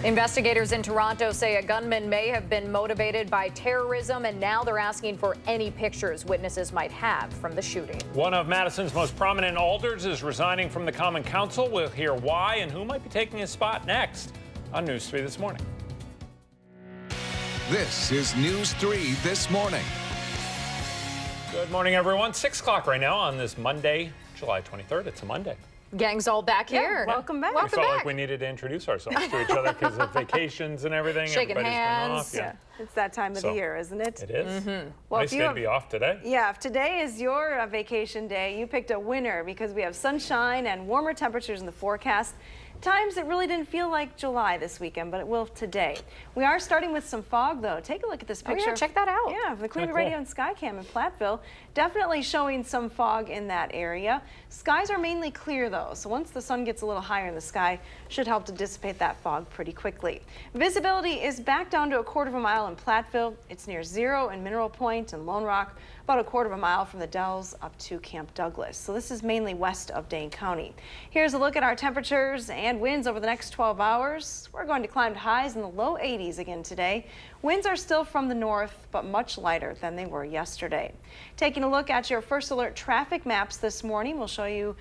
Investigators in Toronto say a gunman may have been motivated by terrorism, and now they're asking for any pictures witnesses might have from the shooting. One of Madison's most prominent alders is resigning from the Common Council. We'll hear why and who might be taking his spot next on News 3 This Morning. This is News 3 This Morning. Good morning, everyone. 6 o'clock right now on this Monday, July 23rd. It's a Monday. Gang's all back here. Welcome back. We felt like we needed to introduce ourselves to each other because of vacations and everything. Shaking hands. Been off. Yeah. It's that time of the year, isn't it? It is. Well, nice day to be off today. Yeah, if today is your vacation day, you picked a winner because we have sunshine and warmer temperatures in the forecast. Times it really didn't feel like July this weekend, but it will today. We are starting with some fog, though. Take a look at this picture. Oh, yeah, check that out. Yeah, the Queen Cool. Radio and Skycam in Platteville. Definitely showing some fog in that area. Skies are mainly clear, though, so once the sun gets a little higher in the sky, should help to dissipate that fog pretty quickly. Visibility is back down to a quarter of a mile in Platteville. It's near zero in Mineral Point and Lone Rock, about a quarter of a mile from the Dells up to Camp Douglas. So this is mainly west of Dane County. Here's a look at our temperatures and winds over the next 12 hours. We're going to climb to highs in the low 80s again today. Winds are still from the north, but much lighter than they were yesterday. Taking a look at your first alert traffic maps this morning, we'll show you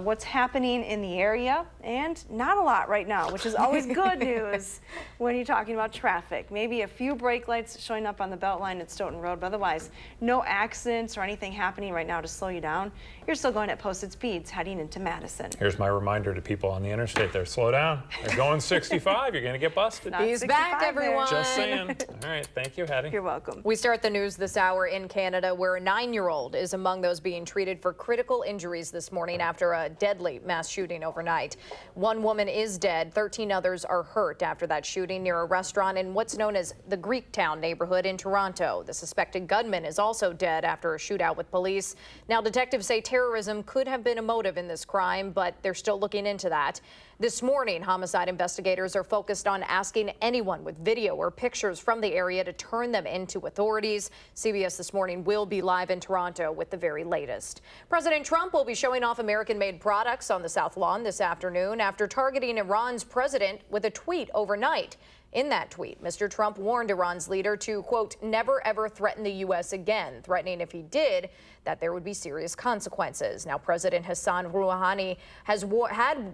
what's happening in the area, and not a lot right now, which is always good news when you're talking about traffic. Maybe a few brake lights showing up on the Beltline at Stoughton Road, but otherwise no accidents or anything happening right now to slow you down. You're still going at posted speeds heading into Madison. Here's my reminder to people on the interstate there. Slow down. They're going 65. You're going to get busted. He's back, everyone. Just saying. All right. Thank you, Hattie. You're welcome. We start the news this hour in Canada, where a 9-year-old is among those being treated for critical injuries this morning after a deadly mass shooting overnight. One woman is dead. 13 others are hurt after that shooting near a restaurant in what's known as the Greektown neighborhood in Toronto. The suspected gunman is also dead after a shootout with police. Now, detectives say terrorism could have been a motive in this crime, but they're still looking into that. This morning, homicide investigators are focused on asking anyone with video or pictures from the area to turn them into authorities. CBS This Morning will be live in Toronto with the very latest. President Trump will be showing off American-made products on the South Lawn this afternoon after targeting Iran's president with a tweet overnight. In that tweet, Mr. Trump warned Iran's leader to, quote, never ever threaten the U.S. again, threatening if he did that there would be serious consequences. Now, President Hassan Rouhani had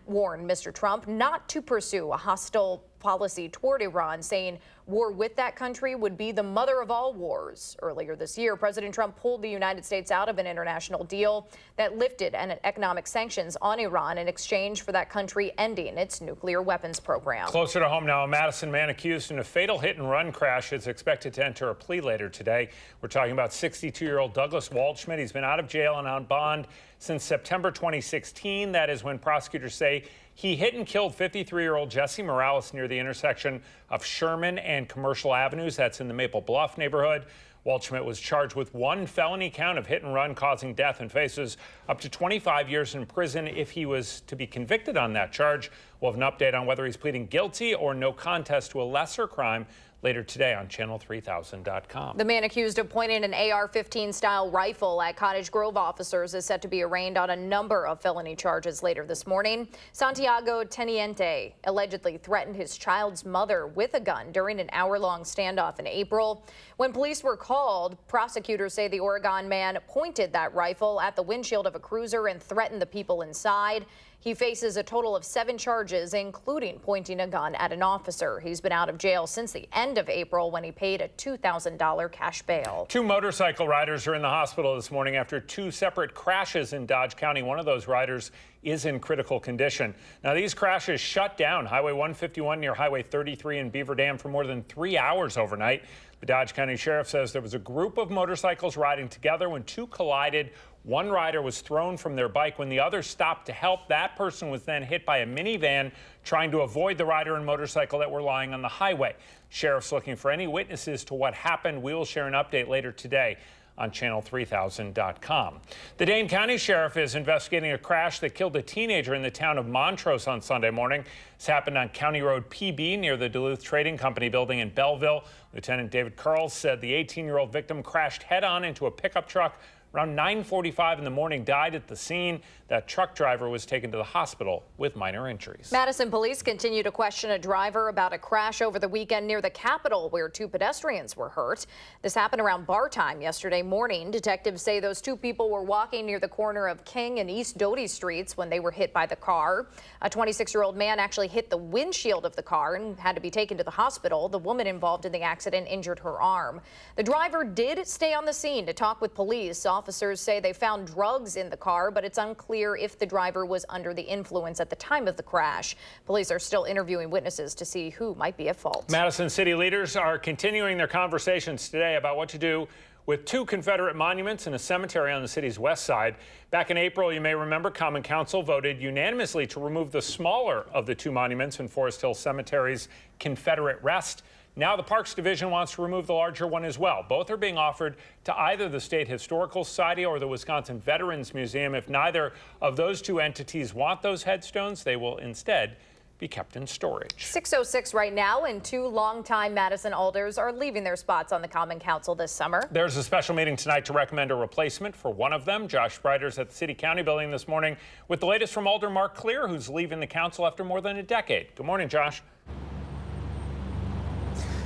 warned Mr. Trump not to pursue a hostile policy toward Iran, saying war with that country would be the mother of all wars. Earlier this year, President Trump pulled the United States out of an international deal that lifted economic sanctions on Iran in exchange for that country ending its nuclear weapons program. Closer to home now, a Madison man accused in a fatal hit-and-run crash is expected to enter a plea later today. We're talking about 62-year-old Douglas Waldschmidt. He's been out of jail and on bond since September 2016. That is when prosecutors say he hit and killed 53-year-old Jesse Morales near the intersection of Sherman and Commercial Avenues. That's in the Maple Bluff neighborhood. Waldschmidt was charged with one felony count of hit and run causing death and faces up to 25 years in prison if he was to be convicted on that charge. We'll have an update on whether he's pleading guilty or no contest to a lesser crime later today on channel3000.com. The man accused of pointing an AR-15 style rifle at Cottage Grove officers is set to be arraigned on a number of felony charges later this morning. Santiago Teniente allegedly threatened his child's mother with a gun during an hour-long standoff in April. When police were called, prosecutors say the Oregon man pointed that rifle at the windshield of a cruiser and threatened the people inside. He faces a total of 7 charges, including pointing a gun at an officer. He's been out of jail since the end of April when he paid a $2,000 cash bail. 2 motorcycle riders are in the hospital this morning after 2 separate crashes in Dodge County. One of those riders is in critical condition. Now, these crashes shut down Highway 151 near Highway 33 in Beaver Dam for more than 3 hours overnight. The Dodge County Sheriff says there was a group of motorcycles riding together when 2 collided. One rider was thrown from their bike when the other stopped to help. That person was then hit by a minivan trying to avoid the rider and motorcycle that were lying on the highway. Sheriff's looking for any witnesses to what happened. We will share an update later today on channel3000.com. The Dane County Sheriff is investigating a crash that killed a teenager in the town of Montrose on Sunday morning. This happened on County Road PB near the Duluth Trading Company building in Belleville. Lieutenant David Carls said the 18-year-old victim crashed head-on into a pickup truck around 9:45 in the morning, died at the scene. That truck driver was taken to the hospital with minor injuries. Madison police continue to question a driver about a crash over the weekend near the Capitol where 2 pedestrians were hurt. This happened around bar time yesterday morning. Detectives say those 2 people were walking near the corner of King and East Doty Streets when they were hit by the car. A 26-year-old man actually hit the windshield of the car and had to be taken to the hospital. The woman involved in the accident injured her arm. The driver did stay on the scene to talk with police. Officers say they found drugs in the car, but it's unclear if the driver was under the influence at the time of the crash. Police are still interviewing witnesses to see who might be at fault. Madison city leaders are continuing their conversations today about what to do with 2 Confederate monuments in a cemetery on the city's west side. Back in April, you may remember, Common Council voted unanimously to remove the smaller of the 2 monuments in Forest Hill Cemetery's Confederate Rest. Now the Parks Division wants to remove the larger one as well. Both are being offered to either the State Historical Society or the Wisconsin Veterans Museum. If neither of those 2 entities want those headstones, they will instead be kept in storage. 6:06 right now, and 2 longtime Madison alders are leaving their spots on the Common Council this summer. There's a special meeting tonight to recommend a replacement for one of them. Josh Spreiter's at the City County Building this morning with the latest from Alder Mark Clear, who's leaving the council after more than a decade. Good morning, Josh.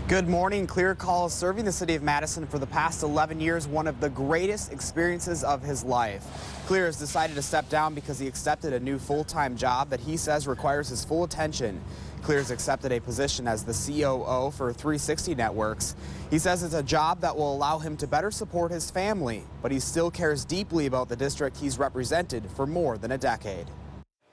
Good morning. Clear calls serving the city of Madison for the past 11 years, one of the greatest experiences of his life. Clear has decided to step down because he accepted a new full-time job that he says requires his full attention. Clear has accepted a position as the COO for 360 Networks. He says it's a job that will allow him to better support his family, but he still cares deeply about the district he's represented for more than a decade.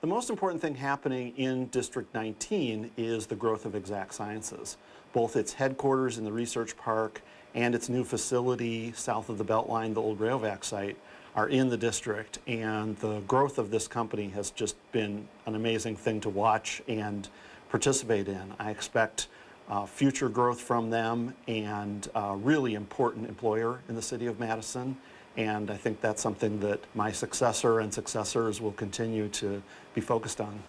The most important thing happening in District 19 is the growth of Exact Sciences. Both its headquarters in the Research Park and its new facility south of the Beltline, the old Rayovac site, are in the district, and the growth of this company has just been an amazing thing to watch and participate in. I expect future growth from them, and a really important employer in the city of Madison. And I think that's something that my successor and successors will continue to be focused on.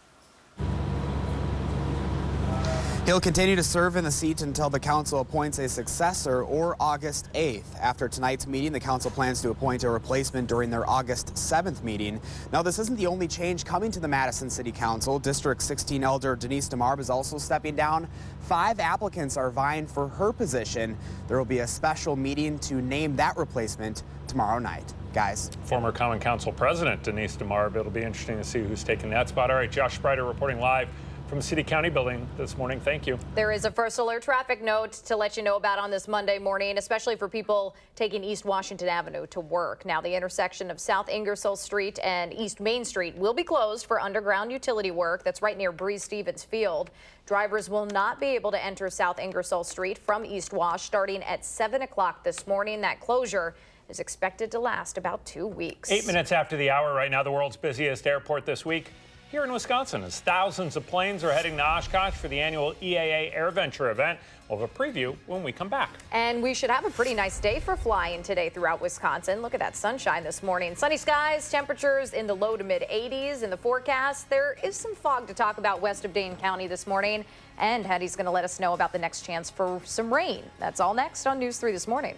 He'll continue to serve in the seat until the council appoints a successor or August 8th. After tonight's meeting, the council plans to appoint a replacement during their August 7th meeting. Now, this isn't the only change coming to the Madison City Council. District 16 Elder Denise DeMarb is also stepping down. 5 applicants are vying for her position. There will be a special meeting to name that replacement tomorrow night. Guys. Former Common Council President Denise DeMarb. It'll be interesting to see who's taking that spot. All right, Josh Spreiter reporting live from the City County Building this morning. Thank you. There is a first alert traffic note to let you know about on this Monday morning, especially for people taking East Washington Avenue to work. Now, the intersection of South Ingersoll Street and East Main Street will be closed for underground utility work. That's right near Breeze-Stevens Field. Drivers will not be able to enter South Ingersoll Street from East Wash starting at 7 o'clock this morning. That closure is expected to last about 2 weeks. 8 minutes after the hour right now, the world's busiest airport this week here in Wisconsin, as thousands of planes are heading to Oshkosh for the annual EAA AirVenture event. We'll have a preview when we come back. And we should have a pretty nice day for flying today throughout Wisconsin. Look at that sunshine this morning. Sunny skies, temperatures in the low to mid 80s in the forecast. There is some fog to talk about west of Dane County this morning. And Hattie's going to let us know about the next chance for some rain. That's all next on News 3 this morning.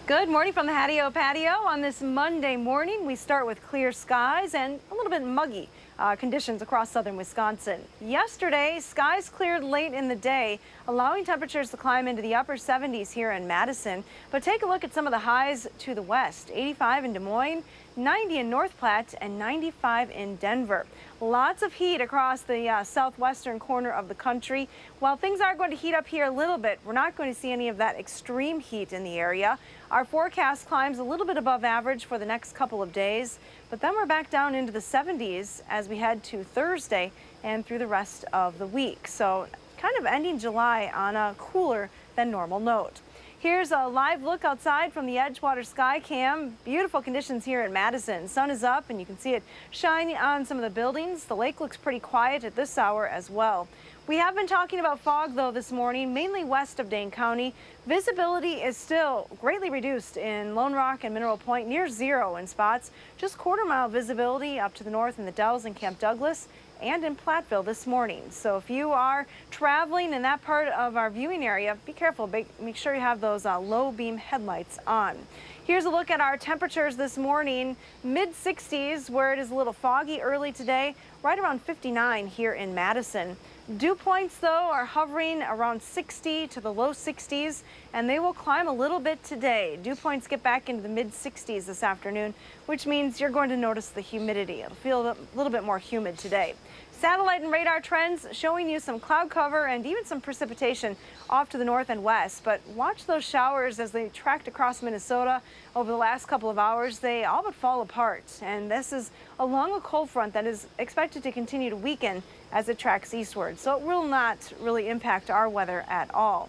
Good morning from the Hattie-O Patio. On this Monday morning, we start with clear skies and a little bit muggy conditions across southern Wisconsin. Yesterday, skies cleared late in the day, allowing temperatures to climb into the upper 70s here in Madison. But take a look at some of the highs to the west. 85 in Des Moines, 90 in North Platte, and 95 in Denver. Lots of heat across the southwestern corner of the country. While things are going to heat up here a little bit, we're not going to see any of that extreme heat in the area. Our forecast climbs a little bit above average for the next couple of days, but then we're back down into the 70s as we head to Thursday and through the rest of the week. So kind of ending July on a cooler than normal note. Here's a live look outside from the Edgewater Sky Cam. Beautiful conditions here in Madison. Sun is up and you can see it shining on some of the buildings. The lake looks pretty quiet at this hour as well. We have been talking about fog though this morning, mainly west of Dane County. Visibility is still greatly reduced in Lone Rock and Mineral Point, near zero in spots. Just quarter-mile visibility up to the north in the Dells and Camp Douglas and in Platteville this morning. So if you are traveling in that part of our viewing area, be careful. Make sure you have those low beam headlights on. Here's a look at our temperatures this morning. Mid-60s where it is a little foggy early today, right around 59 here in Madison. Dew points, though, are hovering around 60 to the low 60s, and they will climb a little bit today. Dew points get back into the mid-60s this afternoon, which means you're going to notice the humidity. It'll feel a little bit more humid today. Satellite and radar trends showing you some cloud cover and even some precipitation off to the north and west. But watch those showers as they tracked across Minnesota over the last couple of hours. They all but fall apart. And this is along a cold front that is expected to continue to weaken as it tracks eastward. So it will not really impact our weather at all.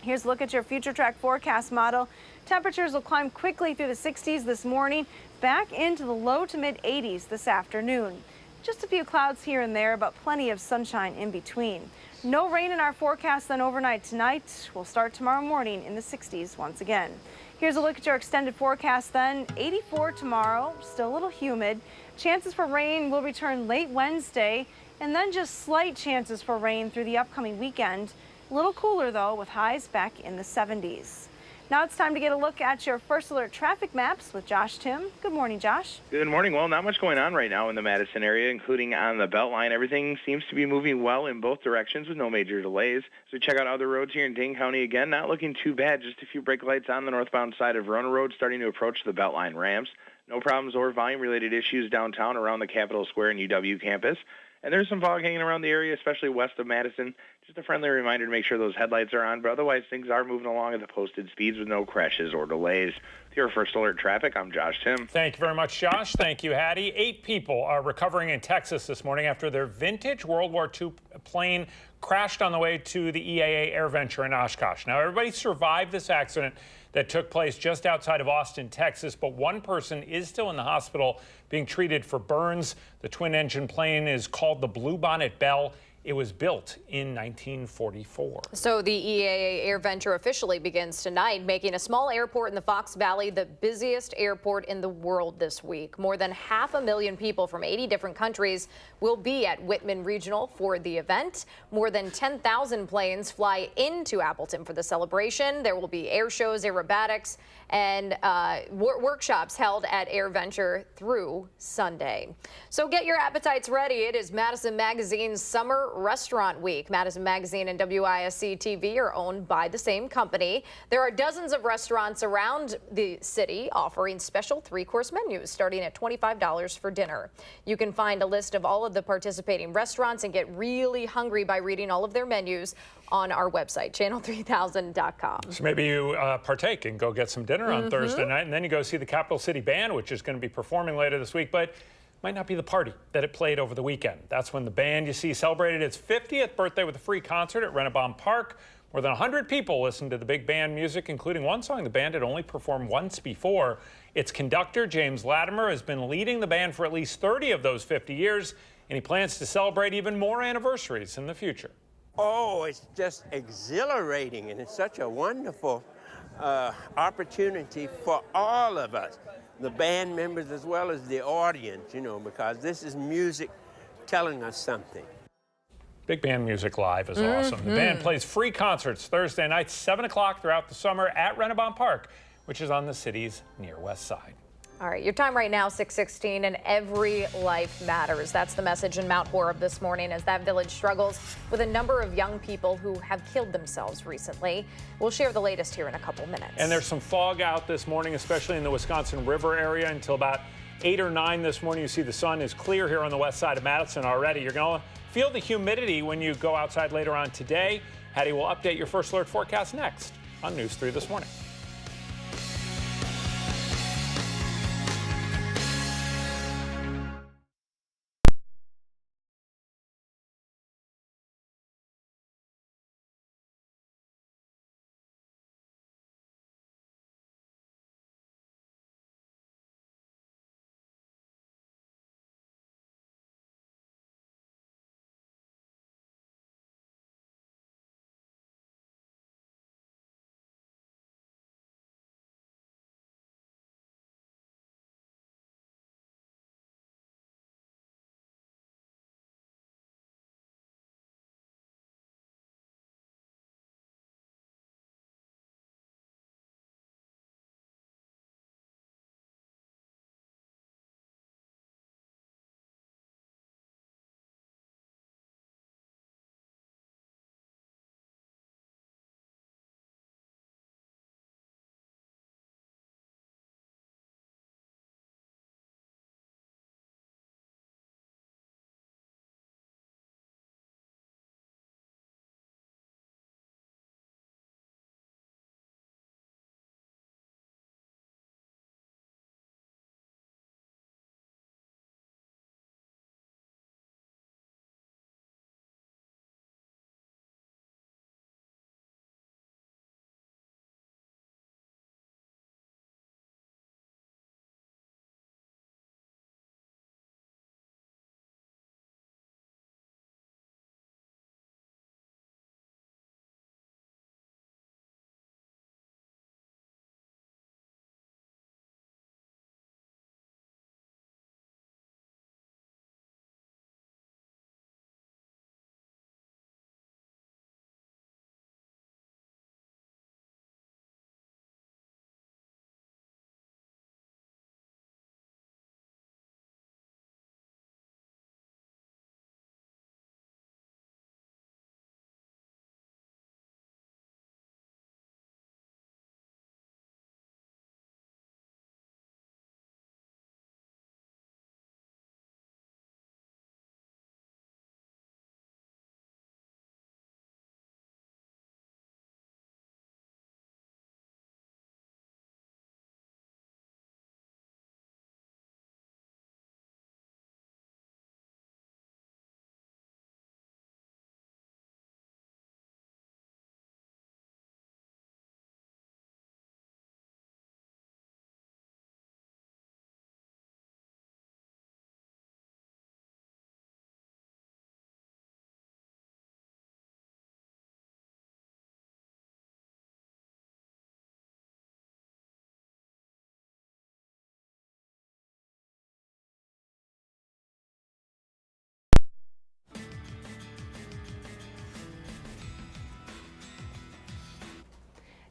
Here's a look at your future track forecast model. Temperatures will climb quickly through the 60s this morning, back into the low to mid 80s this afternoon. Just a few clouds here and there, but plenty of sunshine in between. No rain in our forecast then overnight tonight. We'll start tomorrow morning in the 60s once again. Here's a look at your extended forecast then. 84 tomorrow, still a little humid. Chances for rain will return late Wednesday, and then just slight chances for rain through the upcoming weekend. A little cooler though, with highs back in the 70s. Now it's time to get a look at your First Alert traffic maps with Josh Tim. Good morning, Josh. Good morning. Well, not much going on right now in the Madison area, including on the Beltline. Everything seems to be moving well in both directions with no major delays. So check out other roads here in Dane County again. Not looking too bad. Just a few brake lights on the northbound side of Verona Road starting to approach the Beltline ramps. No problems or volume-related issues downtown around the Capitol Square and UW campus. And there's some fog hanging around the area, especially west of Madison. Just a friendly reminder to make sure those headlights are on, but otherwise things are moving along at the posted speeds with no crashes or delays. With your First Alert Traffic, I'm Josh Tim. Thank you very much, Josh. Thank you, Hattie. 8 people are recovering in Texas this morning after their vintage World War II plane crashed on the way to the EAA AirVenture in Oshkosh. Now, everybody survived this accident that took place just outside of Austin, Texas, but one person is still in the hospital being treated for burns. The twin-engine plane is called the Bluebonnet Belle. It was built in 1944. So the EAA AirVenture officially begins tonight, making a small airport in the Fox Valley the busiest airport in the world this week. More than 500,000 people from 80 different countries will be at Whitman Regional for the event. More than 10,000 planes fly into Appleton for the celebration. There will be air shows, aerobatics, and workshops held at AirVenture through Sunday. So get your appetites ready. It is Madison Magazine's Summer Restaurant Week. Madison Magazine and WISC-TV are owned by the same company. There are dozens of restaurants around the city offering special 3-course menus starting at $25 for dinner. You can find a list of all of the participating restaurants and get really hungry by reading all of their menus on our website, channel3000.com. So maybe you partake and go get some dinner on Thursday night, and then you go see the Capital City Band, which is going to be performing later this week, but might not be the party that it played over the weekend. That's when the band, you see, celebrated its 50th birthday with a free concert at Rennebaum Park. More than 100 people listened to the big band music, including one song the band had only performed once before. Its conductor, James Latimer, has been leading the band for at least 30 of those 50 years, and he plans to celebrate even more anniversaries in the future. Oh, it's just exhilarating, and it's such a wonderful opportunity for all of us, the band members as well as the audience, you know, because this is music telling us something. Big band music live is awesome. The band plays free concerts Thursday nights, 7 o'clock throughout the summer at Rennebaum Park, which is on the city's near west side. All right, your time right now, 6:16, and every life matters. That's the message in Mount Horeb this morning as that village struggles with a number of young people who have killed themselves recently. We'll share the latest here in a couple minutes. And there's some fog out this morning, especially in the Wisconsin River area until about 8 or 9 this morning. You see the sun is clear here on the west side of Madison already. You're going to feel the humidity when you go outside later on today. Hattie will update your first alert forecast next on News 3 this morning.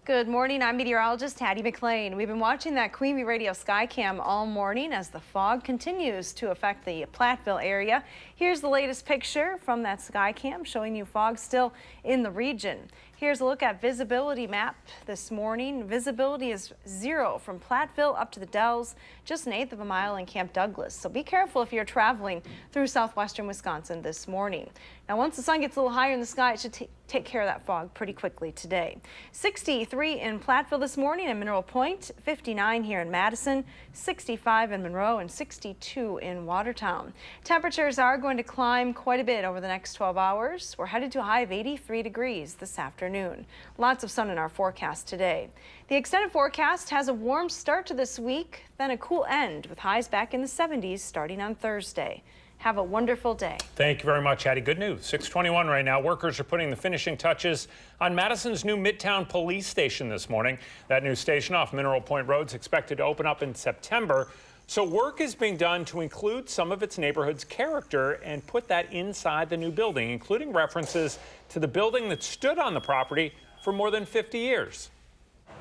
Good morning, I'm meteorologist Hattie McLean. We've been watching that Queen Bee Radio Skycam all morning as the fog continues to affect the Platteville area. Here's the latest picture from that Skycam showing you fog still in the region. Here's a look at visibility map this morning. Visibility is 0 from Platteville up to the Dells, just 1/8 of a mile in Camp Douglas. So be careful if you're traveling through southwestern Wisconsin this morning. Now, once the sun gets a little higher in the sky, it should take care of that fog pretty quickly today. 63 in Platteville this morning and Mineral Point, 59 here in Madison, 65 in Monroe, and 62 in Watertown. Temperatures are going to climb quite a bit over the next 12 hours. We're headed to a high of 83 degrees this afternoon. Lots of sun in our forecast today. The extended forecast has a warm start to this week, then a cool end with highs back in the 70s starting on Thursday. Have a wonderful day. Thank you very much, Hattie. Good news. 6:21 right now. Workers are putting the finishing touches on Madison's new Midtown Police Station this morning. That new station off Mineral Point Road is expected to open up in September. So work is being done to include some of its neighborhood's character and put that inside the new building, including references to the building that stood on the property for more than 50 years.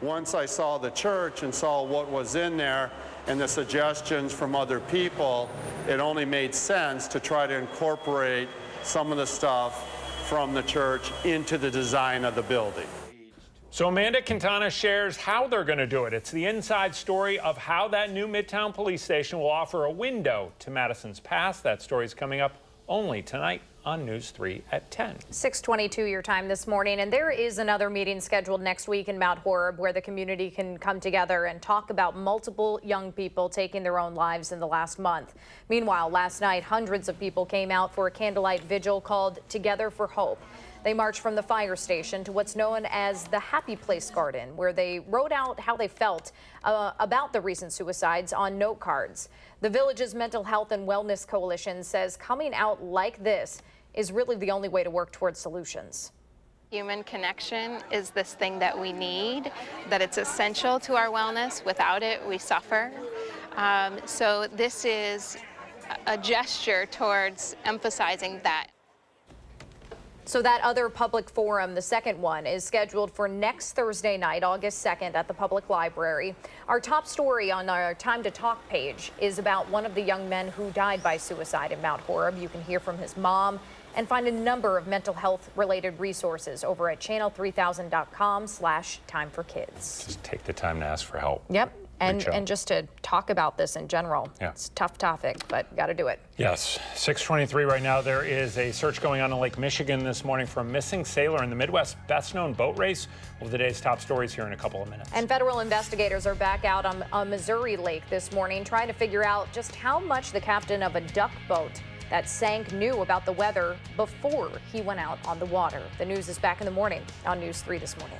once I saw the church and saw what was in there and the suggestions from other people, it only made sense to try to incorporate some of the stuff from the church into the design of the building. So Amanda Quintana shares how they're going to do it. It's the inside story of how that new Midtown police station will offer a window to Madison's past. That story is coming up only tonight on News 3 at 10. 6:22 your time this morning, and there is another meeting scheduled next week in Mount Horeb where the community can come together and talk about multiple young people taking their own lives in the last month. Meanwhile, last night, hundreds of people came out for a candlelight vigil called Together for Hope. They marched from the fire station to what's known as the Happy Place Garden, where they wrote out how they felt about the recent suicides on note cards. The village's Mental Health and Wellness Coalition says coming out like this is really the only way to work towards solutions. Human connection is this thing that we need, that it's essential to our wellness. Without it, we suffer. So this is a gesture towards emphasizing that. So that other public forum, the second one, is scheduled for next Thursday night, August 2nd at the Public Library. Our top story on our Time to Talk page is about one of the young men who died by suicide in Mount Horeb. You can hear from his mom and find a number of mental health related resources over at channel3000.com/timeforkids. Just take the time to ask for help. Yep. And just to talk about this in general. Yeah. It's a tough topic, but got to do it. Yes. 6:23 right now. There is a search going on in Lake Michigan this morning for a missing sailor in the Midwest's best-known boat race. We'll have today's top stories here in a couple of minutes. And federal investigators are back out on a Missouri lake this morning trying to figure out just how much the captain of a duck boat that sank knew about the weather before he went out on the water. The news is back in the morning on News 3 this morning.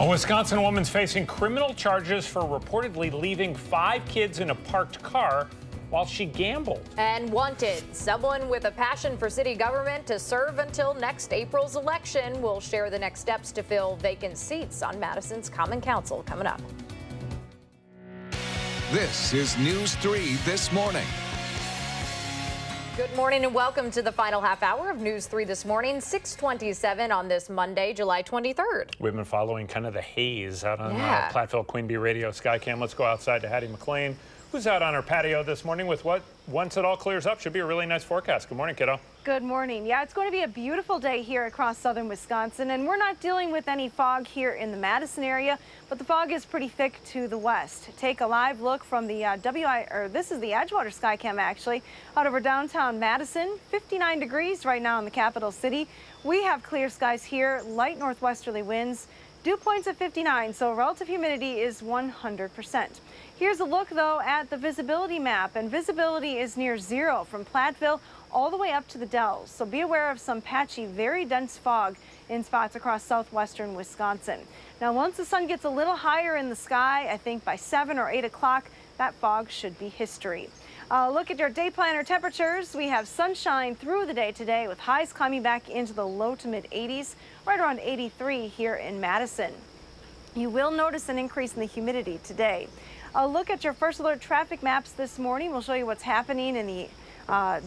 A Wisconsin woman's facing criminal charges for reportedly leaving 5 kids in a parked car while she gambled. And wanted, someone with a passion for city government to serve until next April's election will share the next steps to fill vacant seats on Madison's Common Council coming up. This is News 3 This Morning. Good morning and welcome to the final half hour of News 3 This Morning, 6:27 on this Monday, July 23rd. We've been following kind of the haze out on Yeah. Queen Bee Radio Skycam. Let's go outside to Hattie McLean, who's out on her patio this morning with what, once it all clears up, should be a really nice forecast. Good morning, kiddo. Good morning. Yeah, it's going to be a beautiful day here across southern Wisconsin, and we're not dealing with any fog here in the Madison area, but the fog is pretty thick to the west. Take a live look from the this is the Edgewater Skycam actually, out over downtown Madison. 59 degrees right now in the capital city. We have clear skies here, light northwesterly winds. Dew points at 59, so relative humidity is 100%. Here's a look, though, at the visibility map, and visibility is near zero from Platteville all the way up to the Dells. So be aware of some patchy, very dense fog in spots across southwestern Wisconsin. Now, once the sun gets a little higher in the sky, I think by 7 or 8 o'clock, that fog should be history. Look at your day planner temperatures. We have sunshine through the day today with highs climbing back into the low to mid 80s, right around 83 here in Madison. You will notice an increase in the humidity today. Look at your first alert traffic maps this morning. We'll show you what's happening in the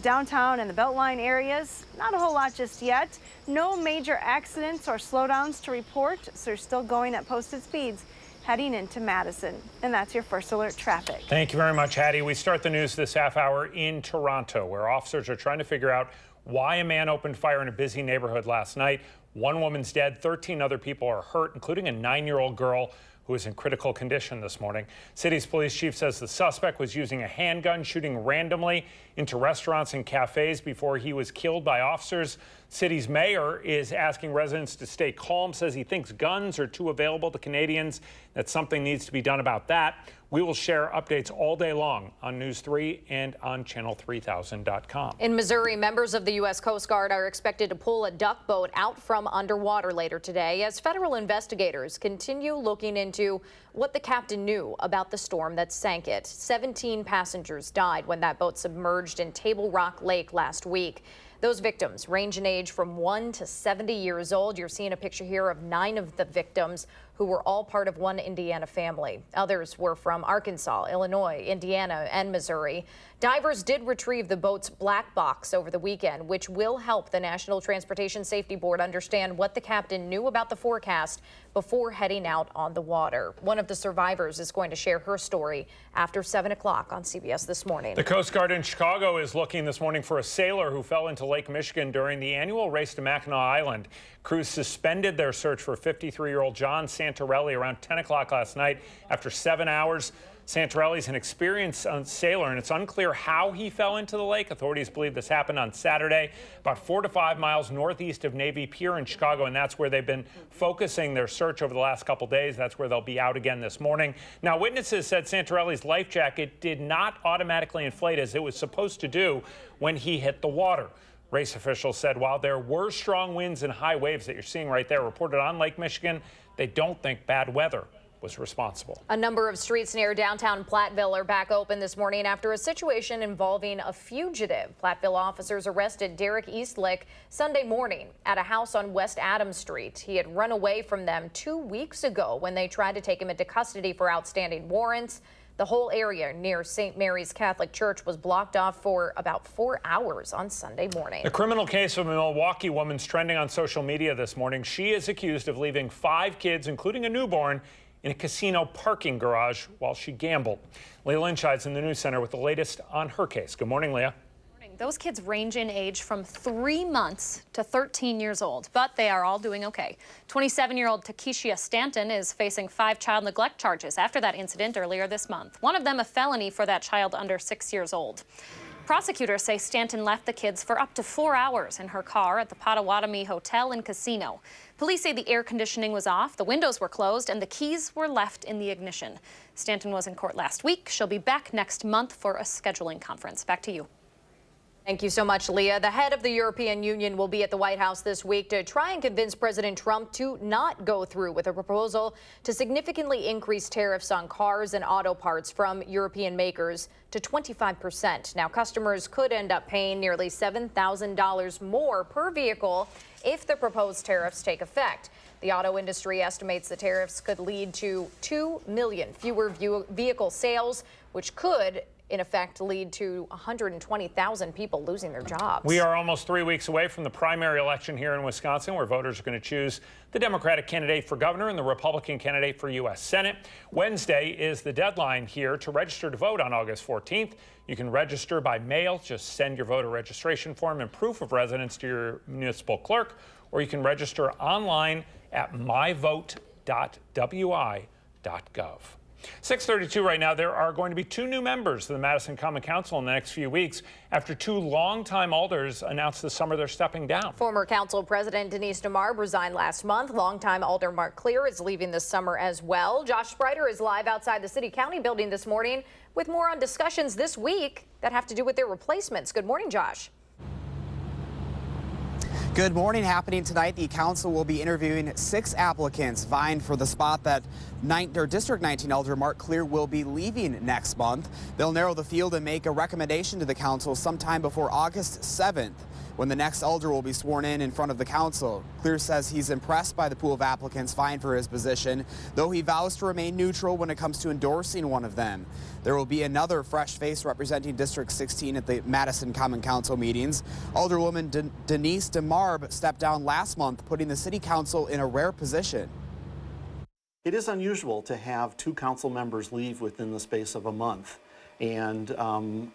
downtown and the Beltline areas. Not a whole lot just yet. No major accidents or slowdowns to report, so you're still going at posted speeds heading into Madison. And that's your first alert traffic. Thank you very much, Hattie. We start the news this half hour in Toronto, where officers are trying to figure out why a man opened fire in a busy neighborhood last night. One woman's dead, 13 other people are hurt, including a 9-year-old girl who is in critical condition this morning. City's police chief says the suspect was using a handgun, shooting randomly into restaurants and cafes before he was killed by officers. City's mayor is asking residents to stay calm, says he thinks guns are too available to Canadians, that something needs to be done about that. We will share updates all day long on News 3 and on channel3000.com. In Missouri, members of the U.S. Coast Guard are expected to pull a duck boat out from underwater later today as federal investigators continue looking into what the captain knew about the storm that sank it. 17 passengers died when that boat submerged in Table Rock Lake last week. Those victims range in age from 1 to 70 years old. You're seeing a picture here of 9 of the victims who were all part of one Indiana family. Others were from Arkansas, Illinois, Indiana, and Missouri. Divers did retrieve the boat's black box over the weekend, which will help the National Transportation Safety Board understand what the captain knew about the forecast before heading out on the water. One of the survivors is going to share her story after 7 o'clock on CBS This Morning. The Coast Guard in Chicago is looking this morning for a sailor who fell into Lake Michigan during the annual race to Mackinac Island. Crews suspended their search for 53-year-old John Santorelli around 10 o'clock last night. After 7 hours, Santorelli's an experienced sailor, and it's unclear how he fell into the lake. Authorities believe this happened on Saturday, about 4 to 5 miles northeast of Navy Pier in Chicago, and that's where they've been focusing their search over the last couple days. That's where they'll be out again this morning. Now, witnesses said Santorelli's life jacket did not automatically inflate as it was supposed to do when he hit the water. Race officials said while there were strong winds and high waves that you're seeing right there reported on Lake Michigan, they don't think bad weather was responsible. A number of streets near downtown Platteville are back open this morning after a situation involving a fugitive. Platteville officers arrested Derek Eastlick Sunday morning at a house on West Adams Street. He had run away from them 2 weeks ago when they tried to take him into custody for outstanding warrants. The whole area near St. Mary's Catholic Church was blocked off for about 4 hours on Sunday morning. The criminal case of a Milwaukee woman's trending on social media this morning. She is accused of leaving 5 kids, including a newborn, in a casino parking garage while she gambled. Leah Lynchide's in the news center with the latest on her case. Good morning, Leah. Those kids range in age from 3 months to 13 years old, but they are all doing okay. 27-year-old Takeshia Stanton is facing 5 child neglect charges after that incident earlier this month. One of them a felony for that child under 6 years old. Prosecutors say Stanton left the kids for up to 4 hours in her car at the Potawatomi Hotel and Casino. Police say the air conditioning was off, the windows were closed, and the keys were left in the ignition. Stanton was in court last week. She'll be back next month for a scheduling conference. Back to you. Thank you so much, Leah. The head of the European Union will be at the White House this week to try and convince President Trump to not go through with a proposal to significantly increase tariffs on cars and auto parts from European makers to 25%. Now, customers could end up paying nearly $7,000 more per vehicle if the proposed tariffs take effect. The auto industry estimates the tariffs could lead to 2 million fewer vehicle sales, which could in effect lead to 120,000 people losing their jobs. We are almost 3 weeks away from the primary election here in Wisconsin, where voters are going to choose the Democratic candidate for governor and the Republican candidate for U.S. Senate. Wednesday is the deadline here to register to vote on August 14th. You can register by mail. Just send your voter registration form and proof of residence to your municipal clerk, or you can register online at myvote.wi.gov. 6:32 right now. There are going to be 2 new members of the Madison Common Council in the next few weeks after 2 longtime alders announced this summer they're stepping down. Former council president Denise DeMarb resigned last month. Longtime alder Mark Clear is leaving this summer as well. Josh Spreiter is live outside the City County building this morning with more on discussions this week that have to do with their replacements. Good morning, Josh. Good morning. Happening tonight, the council will be interviewing 6 applicants vying for the spot that District 19 Alder Mark Clear will be leaving next month. They'll narrow the field and make a recommendation to the council sometime before August 7th, when the next alder will be sworn in front of the council. Clear says he's impressed by the pool of applicants vying for his position, though he vows to remain neutral when it comes to endorsing one of them. There will be another fresh face representing District 16 at the Madison Common Council meetings. Alderwoman Denise DeMarb stepped down last month, putting the City Council in a rare position. It is unusual to have 2 council members leave within the space of a month. And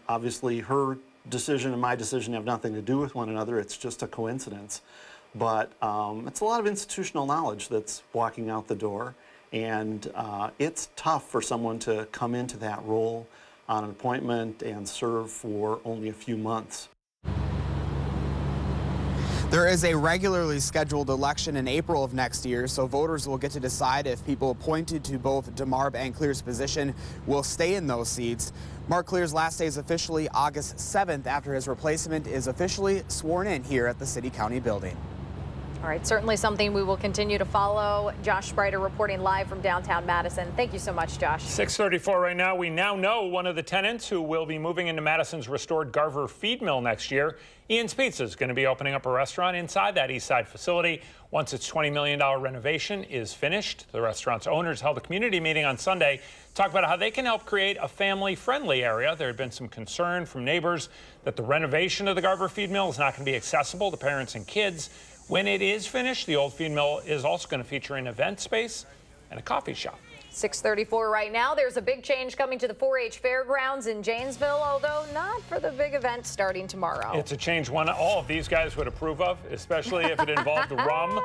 obviously her decision and my decision have nothing to do with one another. It's just a coincidence. But it's a lot of institutional knowledge that's walking out the door. And it's tough for someone to come into that role on an appointment and serve for only a few months. There is a regularly scheduled election in April of next year, so voters will get to decide if people appointed to both DeMarb and Clear's position will stay in those seats. Mark Clear's last day is officially August 7th after his replacement is officially sworn in here at the City County building. All right, certainly something we will continue to follow. Josh Spreiter reporting live from downtown Madison. Thank you so much, Josh. 6:34 right now. We now know one of the tenants who will be moving into Madison's restored Garver feed mill next year. Ian's Pizza is going to be opening up a restaurant inside that east side facility once its $20 million renovation is finished. The restaurant's owners held a community meeting on Sunday to talk about how they can help create a family-friendly area. There had been some concern from neighbors that the renovation of the Garver feed mill is not going to be accessible to parents and kids. When it is finished, the old feed mill is also going to feature an event space and a coffee shop. 6:34 right now. There's a big change coming to the 4-H fairgrounds in Janesville, although not for the big event starting tomorrow. It's a change one all of these guys would approve of, especially if it involved rum.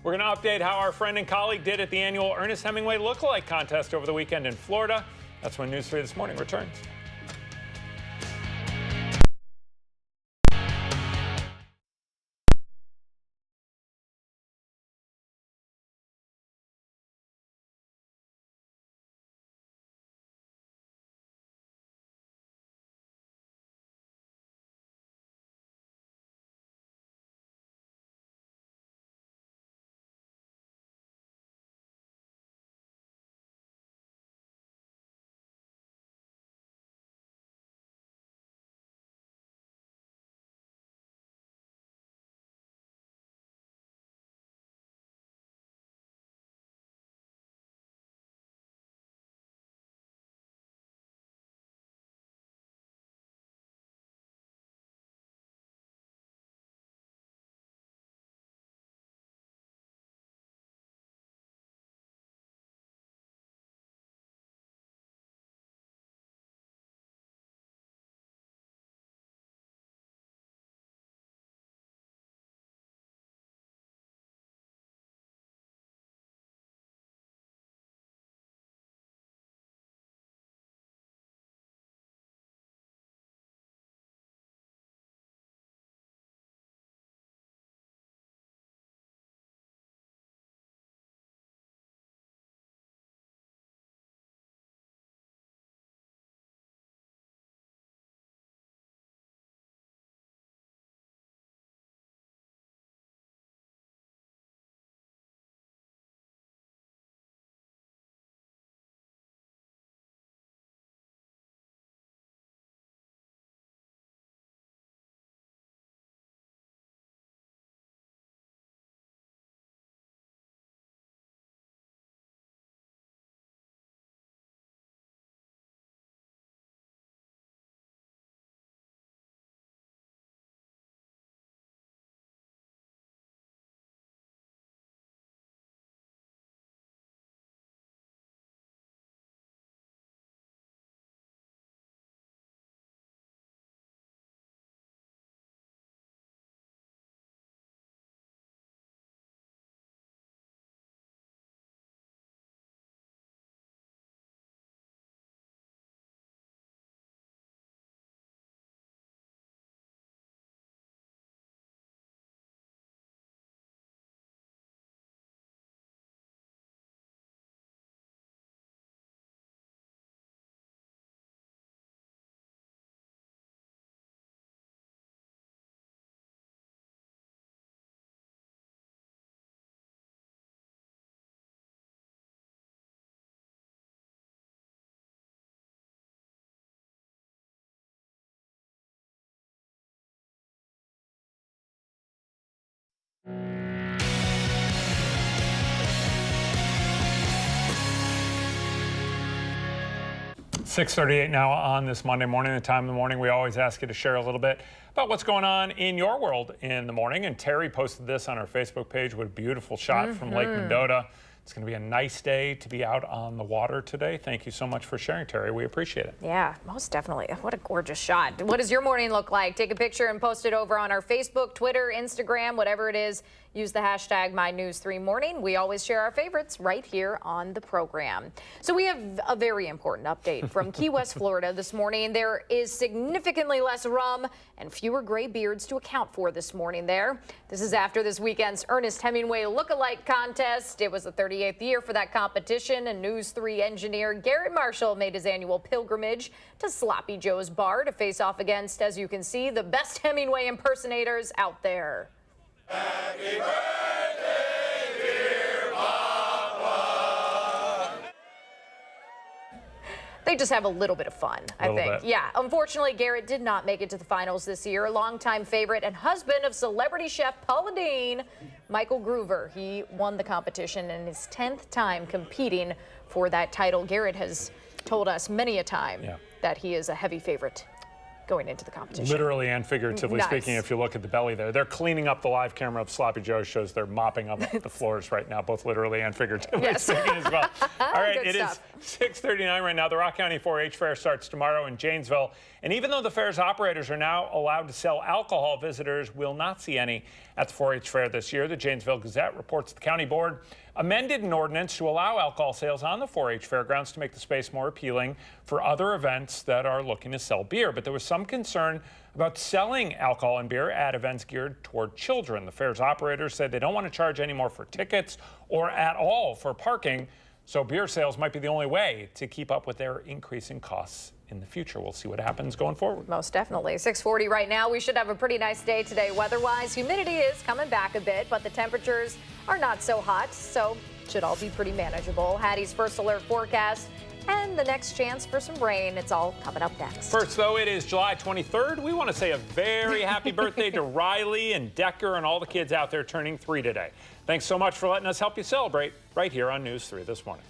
We're going to update how our friend and colleague did at the annual Ernest Hemingway Lookalike Contest over the weekend in Florida. That's when News 3 This Morning returns. 6:38 now on this Monday morning, the time of the morning we always ask you to share a little bit about what's going on in your world in the morning. And Terry posted this on our Facebook page with a beautiful shot from Lake Mendota. It's going to be a nice day to be out on the water today. Thank you so much for sharing, Terry. We appreciate it. Yeah, most definitely. What a gorgeous shot. What does your morning look like? Take a picture and post it over on our Facebook, Twitter, Instagram, whatever it is. Use the hashtag MyNews3Morning. We always share our favorites right here on the program. So we have a very important update from Key West, Florida this morning. There is significantly less rum and fewer gray beards to account for this morning there. This is after this weekend's Ernest Hemingway Look-alike contest. It was the 38th year for that competition, and News 3 engineer Garrett Marshall made his annual pilgrimage to Sloppy Joe's bar to face off against, as you can see, the best Hemingway impersonators out there. Happy birthday, dear Papa. They just have a little bit of fun, I think. Yeah, unfortunately, Garrett did not make it to the finals this year. Longtime favorite and husband of celebrity chef Paula Deen, Michael Groover. He won the competition in his 10th time competing for that title. Garrett has told us many a time that he is a heavy favorite going into the competition. Literally and figuratively speaking, if you look at the belly there. They're cleaning up. The live camera of Sloppy Joe shows they're mopping up the floors right now, both literally and figuratively speaking as well. All right, it is 6:39 right now. The Rock County 4-H Fair starts tomorrow in Janesville. And even though the fair's operators are now allowed to sell alcohol, visitors will not see any at the 4-H Fair this year. The Janesville Gazette reports the county board amended an ordinance to allow alcohol sales on the 4-H fairgrounds to make the space more appealing for other events that are looking to sell beer. But there was some concern about selling alcohol and beer at events geared toward children. The fair's operators said they don't want to charge any more for tickets or at all for parking. So beer sales might be the only way to keep up with their increasing costs in the future. We'll see what happens going forward. Most definitely. 6:40 right now. We should have a pretty nice day today weather-wise. Humidity is coming back a bit, but the temperatures are not so hot, so should all be pretty manageable. Hattie's first alert forecast and the next chance for some rain. It's all coming up next. First, though, it is July 23rd. We want to say a very happy birthday to Riley and Decker and all the kids out there turning 3 today. Thanks so much for letting us help you celebrate right here on News 3 this morning.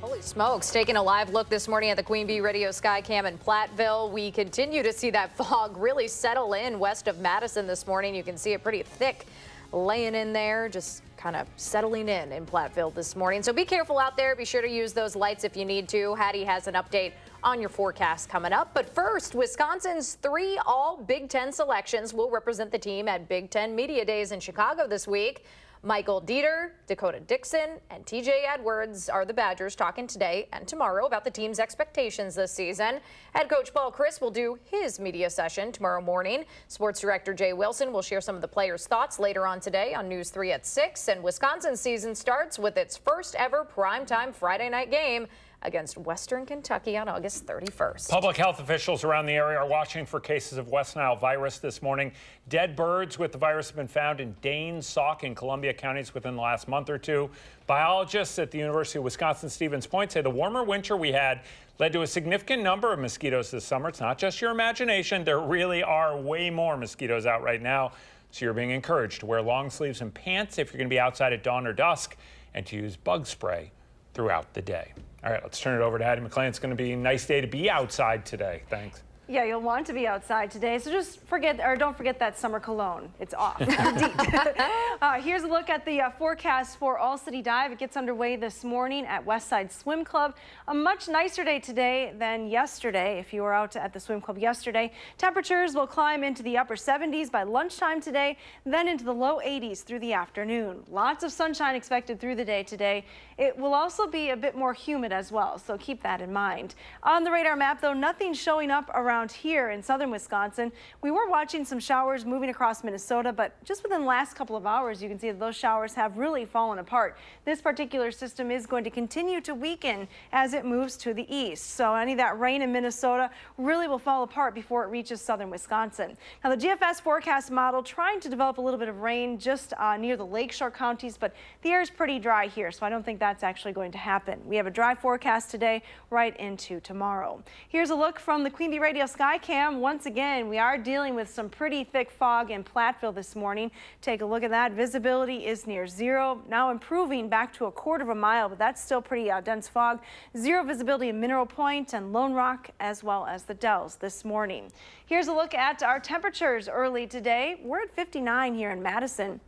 Holy smokes, taking a live look this morning at the Queen Bee Radio Skycam in Platteville. We continue to see that fog really settle in west of Madison this morning. You can see it pretty thick laying in there, just kind of settling in Platteville this morning. So be careful out there. Be sure to use those lights if you need to. Hattie has an update on your forecast coming up. But first, Wisconsin's 3 all Big Ten selections will represent the team at Big Ten Media Days in Chicago this week. Michael Dieter, Dakota Dixon, and TJ Edwards are the Badgers talking today and tomorrow about the team's expectations this season. Head coach Paul Chris will do his media session tomorrow morning. Sports director Jay Wilson will share some of the players' thoughts later on today on News 3 at 6. And Wisconsin's season starts with its first ever primetime Friday night game against Western Kentucky on August 31st. Public health officials around the area are watching for cases of West Nile virus this morning. Dead birds with the virus have been found in Dane, Sauk, and Columbia counties within the last month or two. Biologists at the University of Wisconsin-Stevens Point say the warmer winter we had led to a significant number of mosquitoes this summer. It's not just your imagination. There really are way more mosquitoes out right now. So you're being encouraged to wear long sleeves and pants if you're going to be outside at dawn or dusk, and to use bug spray throughout the day. All right, let's turn it over to Hattie McClain. It's going to be a nice day to be outside today. Thanks. Yeah, you'll want to be outside today, so just don't forget that summer cologne. It's off. Here's a look at the forecast for All City Dive. It gets underway this morning at Westside Swim Club. A much nicer day today than yesterday. If you were out at the swim club yesterday, temperatures will climb into the upper 70s by lunchtime today, then into the low 80s through the afternoon. Lots of sunshine expected through the day today. It will also be a bit more humid as well, so keep that in mind. On the radar map, though, nothing showing up around here in southern Wisconsin. We were watching some showers moving across Minnesota, but just within the last couple of hours, you can see that those showers have really fallen apart. This particular system is going to continue to weaken as it moves to the east. So any of that rain in Minnesota really will fall apart before it reaches southern Wisconsin. Now, the GFS forecast model trying to develop a little bit of rain just near the lakeshore counties, but the air is pretty dry here, so I don't think that's actually going to happen. We have a dry forecast today right into tomorrow. Here's a look from the Queen Bee Radio Skycam. Once again, we are dealing with some pretty thick fog in Platteville this morning. Take a look at that. Visibility is near zero, now improving back to a quarter of a mile, but that's still pretty dense fog. Zero visibility in Mineral Point and Lone Rock, as well as the Dells this morning. Here's a look at our temperatures early today. We're at 59 here in Madison.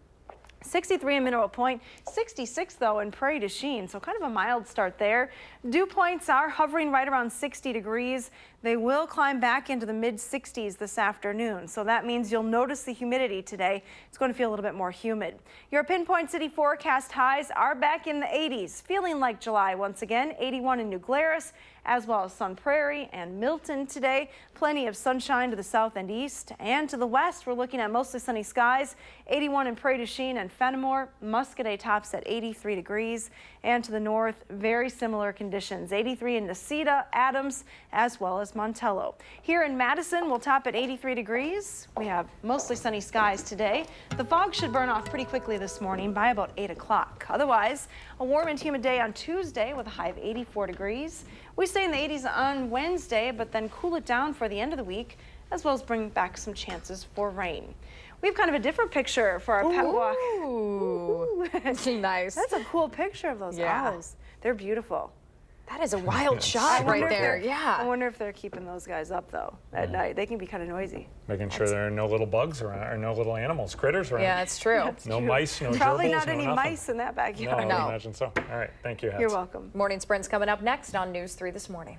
63 in Mineral Point, 66 though in Prairie du Chien, so kind of a mild start there. Dew points are hovering right around 60 degrees. They will climb back into the mid-60s this afternoon, so that means you'll notice the humidity today. It's going to feel a little bit more humid. Your Pinpoint City forecast highs are back in the 80s, feeling like July once again. 81 in New Glarus, as well as Sun Prairie and Milton today. Plenty of sunshine to the south and east, and to the west we're looking at mostly sunny skies. 81 in Prairie du Chien and Fenimore. Muscoda tops at 83 degrees, and to the north very similar conditions. 83 in Necedah, Adams, as well as Montello. Here in Madison, we'll top at 83 degrees. We have mostly sunny skies today. The fog should burn off pretty quickly this morning by about 8 o'clock. Otherwise, a warm and humid day on Tuesday with a high of 84 degrees. We stay in the 80s on Wednesday, but then cool it down for the end of the week, as well as bring back some chances for rain. We have kind of a different picture for our pet walk. Ooh, nice. That's a cool picture of those owls. They're beautiful. That is a wild shot right there. Yeah. I wonder if they're keeping those guys up though at night. They can be kind of noisy. Making sure there are no little bugs around, or no little animals, critters around. Yeah, that's true. No mice, no Probably gerbils, not no any nothing. mice in that backyard. No, I would imagine so. All right, thank you, Hats. You're welcome. Morning Sprint's coming up next on News 3 this morning.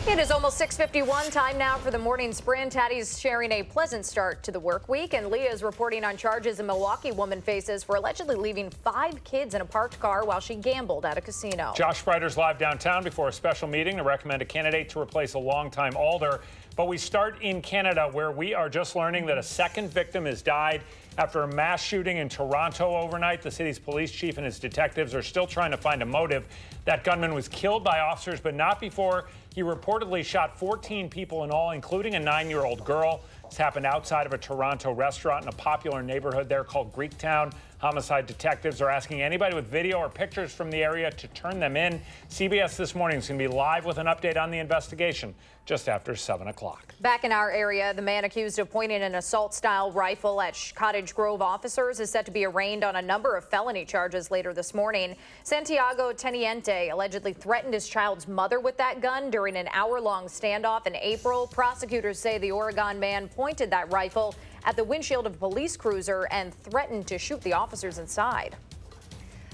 It is almost 6:51. Time now for the morning sprint. Hattie's sharing a pleasant start to the work week, and Leah is reporting on charges a Milwaukee woman faces for allegedly leaving 5 kids in a parked car while she gambled at a casino. Josh Spreiter's live downtown before a special meeting to recommend a candidate to replace a longtime alder. But we start in Canada, where we are just learning that a second victim has died after a mass shooting in Toronto overnight. The city's police chief and his detectives are still trying to find a motive. That gunman was killed by officers, but not before he reportedly shot 14 people in all, including a 9-year-old girl. This happened outside of a Toronto restaurant in a popular neighborhood there called Greektown. Homicide detectives are asking anybody with video or pictures from the area to turn them in. CBS This Morning is going to be live with an update on the investigation just after 7 o'clock. Back in our area, the man accused of pointing an assault-style rifle at Cottage Grove officers is set to be arraigned on a number of felony charges later this morning. Santiago Teniente allegedly threatened his child's mother with that gun during an hour-long standoff in April. Prosecutors say the Oregon man pointed that rifle at the windshield of a police cruiser and threatened to shoot the officers inside.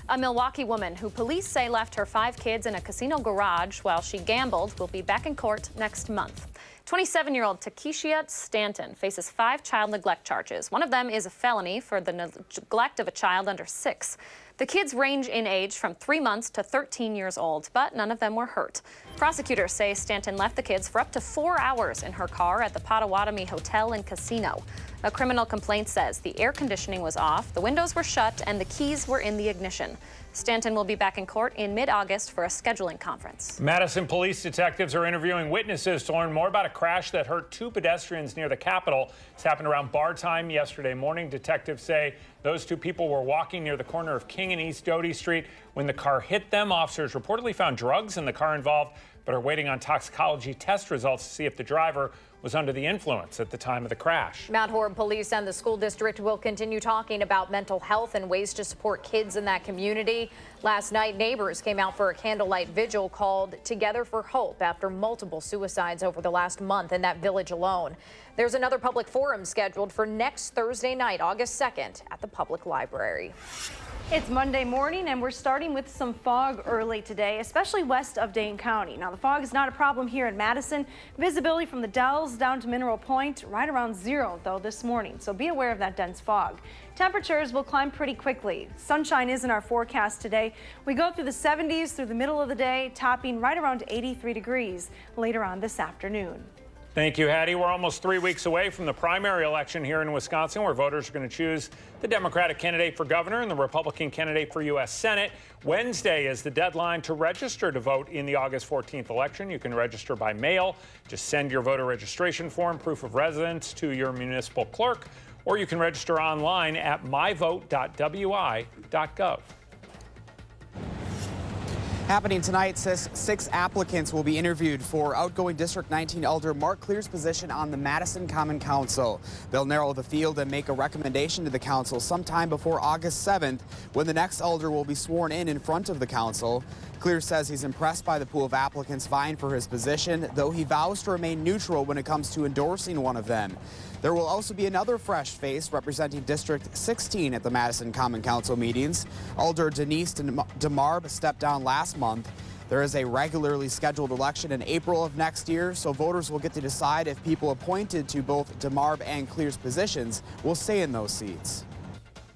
A Milwaukee woman who police say left her 5 kids in a casino garage while she gambled will be back in court next month. 27-year-old Takeshia Stanton faces 5 child neglect charges. One of them is a felony for the neglect of a child under 6. The kids range in age from 3 months to 13 years old, but none of them were hurt. Prosecutors say Stanton left the kids for up to 4 hours in her car at the Potawatomi Hotel and Casino. A criminal complaint says the air conditioning was off, the windows were shut, and the keys were in the ignition. Stanton will be back in court in mid-August for a scheduling conference. Madison police detectives are interviewing witnesses to learn more about a crash that hurt 2 pedestrians near the Capitol. This happened around bar time yesterday morning. Detectives say those 2 people were walking near the corner of King and East Doty Street when the car hit them. Officers reportedly found drugs in the car involved, but are waiting on toxicology test results to see if the driver was under the influence at the time of the crash. Mount Horeb Police and the school district will continue talking about mental health and ways to support kids in that community. Last night, neighbors came out for a candlelight vigil called Together for Hope after multiple suicides over the last month in that village alone. There's another public forum scheduled for next Thursday night, August 2nd, at the public library. It's Monday morning, and we're starting with some fog early today, especially west of Dane County. Now, the fog is not a problem here in Madison. Visibility from the Dells down to Mineral Point right around 0, though, this morning. So be aware of that dense fog. Temperatures will climb pretty quickly. Sunshine is in our forecast today. We go through the 70s through the middle of the day, topping right around 83 degrees later on this afternoon. Thank you, Hattie. We're almost 3 weeks away from the primary election here in Wisconsin, where voters are going to choose the Democratic candidate for governor and the Republican candidate for U.S. Senate. Wednesday is the deadline to register to vote in the August 14th election. You can register by mail. Just send your voter registration form, proof of residence, to your municipal clerk, or you can register online at myvote.wi.gov. Happening tonight, 6 applicants will be interviewed for outgoing District 19 Elder Mark Clear's position on the Madison Common Council. They'll narrow the field and make a recommendation to the council sometime before August 7th, when the next elder will be sworn in front of the council. Clear says he's impressed by the pool of applicants vying for his position, though he vows to remain neutral when it comes to endorsing one of them. There will also be another fresh face representing District 16 at the Madison Common Council meetings. Alder Denise DeMarb stepped down last month. There is a regularly scheduled election in April of next year, so voters will get to decide if people appointed to both DeMarb and Clear's positions will stay in those seats.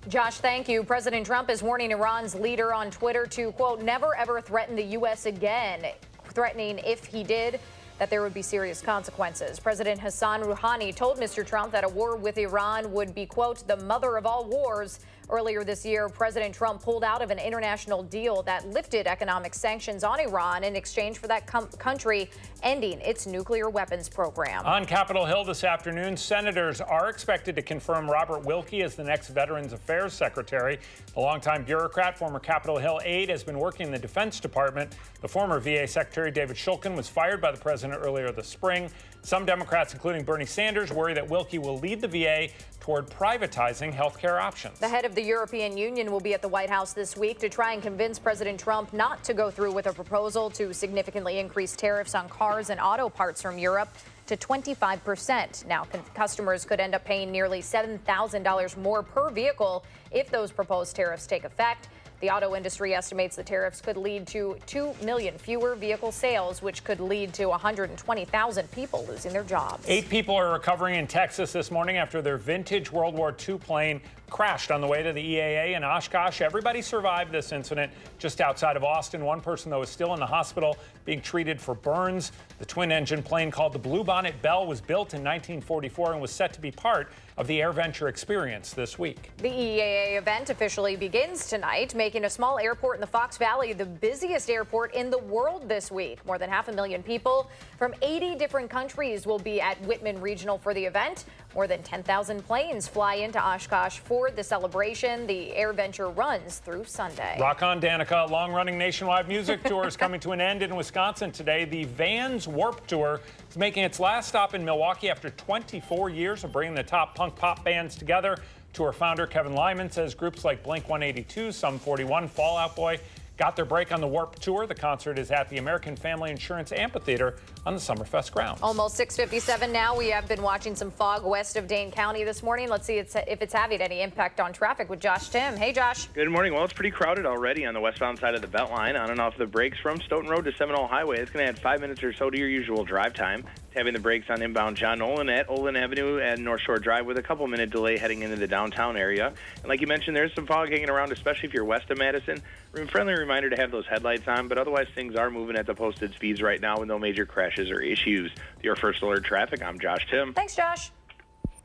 Josh, thank you. President Trump is warning Iran's leader on Twitter to, quote, never ever threaten the U.S. again, threatening if he did that there would be serious consequences. President Hassan Rouhani told Mr. Trump that a war with Iran would be, quote, the mother of all wars. Earlier this year, President Trump pulled out of an international deal that lifted economic sanctions on Iran in exchange for that country ending its nuclear weapons program. On Capitol Hill this afternoon, senators are expected to confirm Robert Wilkie as the next Veterans Affairs Secretary. The longtime bureaucrat, former Capitol Hill aide, has been working in the Defense Department. The former VA Secretary David Shulkin was fired by the president earlier this spring. Some Democrats, including Bernie Sanders, worry that Wilkie will lead the VA toward privatizing health care options. The head of the European Union will be at the White House this week to try and convince President Trump not to go through with a proposal to significantly increase tariffs on cars and auto parts from Europe to 25%. Now, customers could end up paying nearly $7,000 more per vehicle if those proposed tariffs take effect. The auto industry estimates the tariffs could lead to 2 million fewer vehicle sales, which could lead to 120,000 people losing their jobs. 8 people are recovering in Texas this morning after their vintage World War II plane crashed on the way to the EAA in Oshkosh. Everybody survived this incident just outside of Austin. One person, though, is still in the hospital being treated for burns. The twin-engine plane called the Bluebonnet Belle was built in 1944 and was set to be part of the AirVenture experience this week. The EAA event officially begins tonight, making a small airport in the Fox Valley the busiest airport in the world this week. More than 500,000 people from 80 different countries will be at Whitman Regional for the event. More than 10,000 planes fly into Oshkosh for the celebration. The AirVenture runs through Sunday. Rock on, Danica. A long-running nationwide music tour is coming to an end in Wisconsin today. The Vans Warped Tour is making its last stop in Milwaukee after 24 years of bringing the top punk pop bands together. Tour founder Kevin Lyman says groups like Blink-182, Sum 41, Fall Out Boy got their break on the Warped Tour. The concert is at the American Family Insurance Amphitheater on the Summerfest grounds. Almost 6:57 now. We have been watching some fog west of Dane County this morning. Let's see if it's having any impact on traffic with Josh Tim. Hey, Josh. Good morning. Well, it's pretty crowded already on the westbound side of the Beltline. On and off the brakes from Stoughton Road to Seminole Highway. It's going to add 5 minutes or so to your usual drive time. Having the brakes on inbound John Nolan at Olin Avenue and North Shore Drive with a couple-minute delay heading into the downtown area. And like you mentioned, there's some fog hanging around, especially if you're west of Madison. Friendly reminder to have those headlights on, but otherwise things are moving at the posted speeds right now with no major crashes or issues. Your First Alert Traffic, I'm Josh Tim. Thanks, Josh.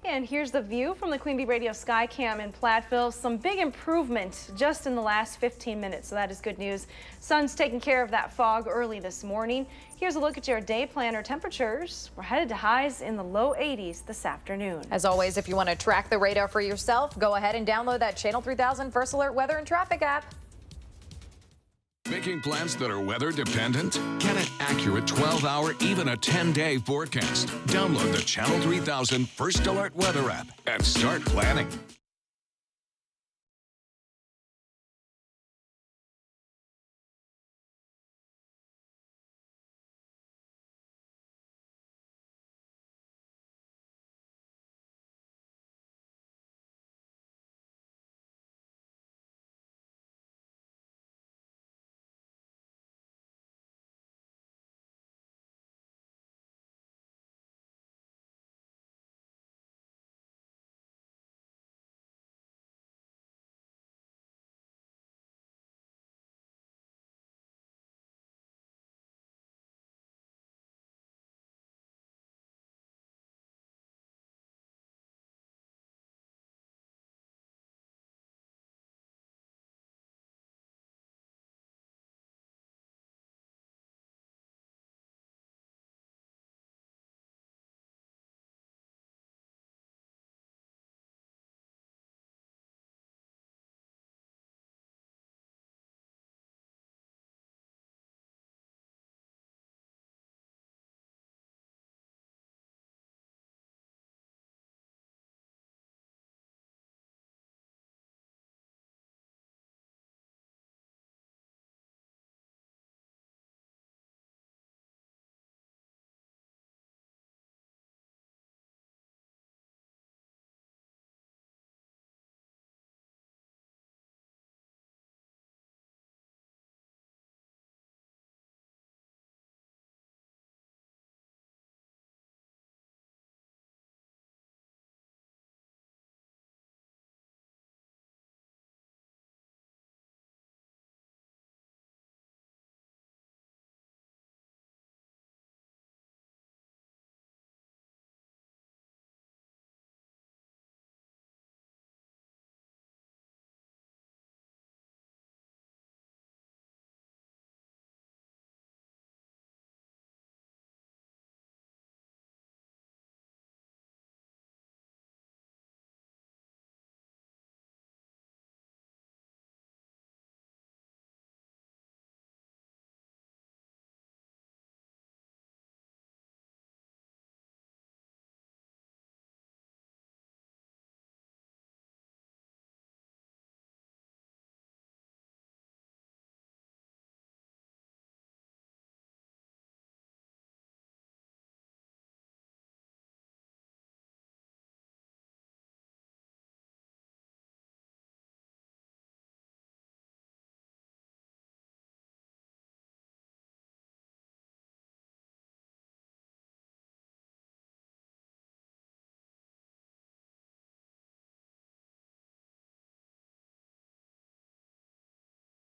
And here's the view from the Queen Bee Radio Skycam in Platteville. Some big improvement just in the last 15 minutes, so that is good news. Sun's taking care of that fog early this morning. Here's a look at your day planner temperatures. We're headed to highs in the low 80s this afternoon. As always, if you want to track the radar for yourself, go ahead and download that Channel 3000 First Alert Weather and Traffic app. Making plans that are weather dependent? Get an accurate 12-hour, even a 10-day forecast. Download the Channel 3000 First Alert Weather app and start planning.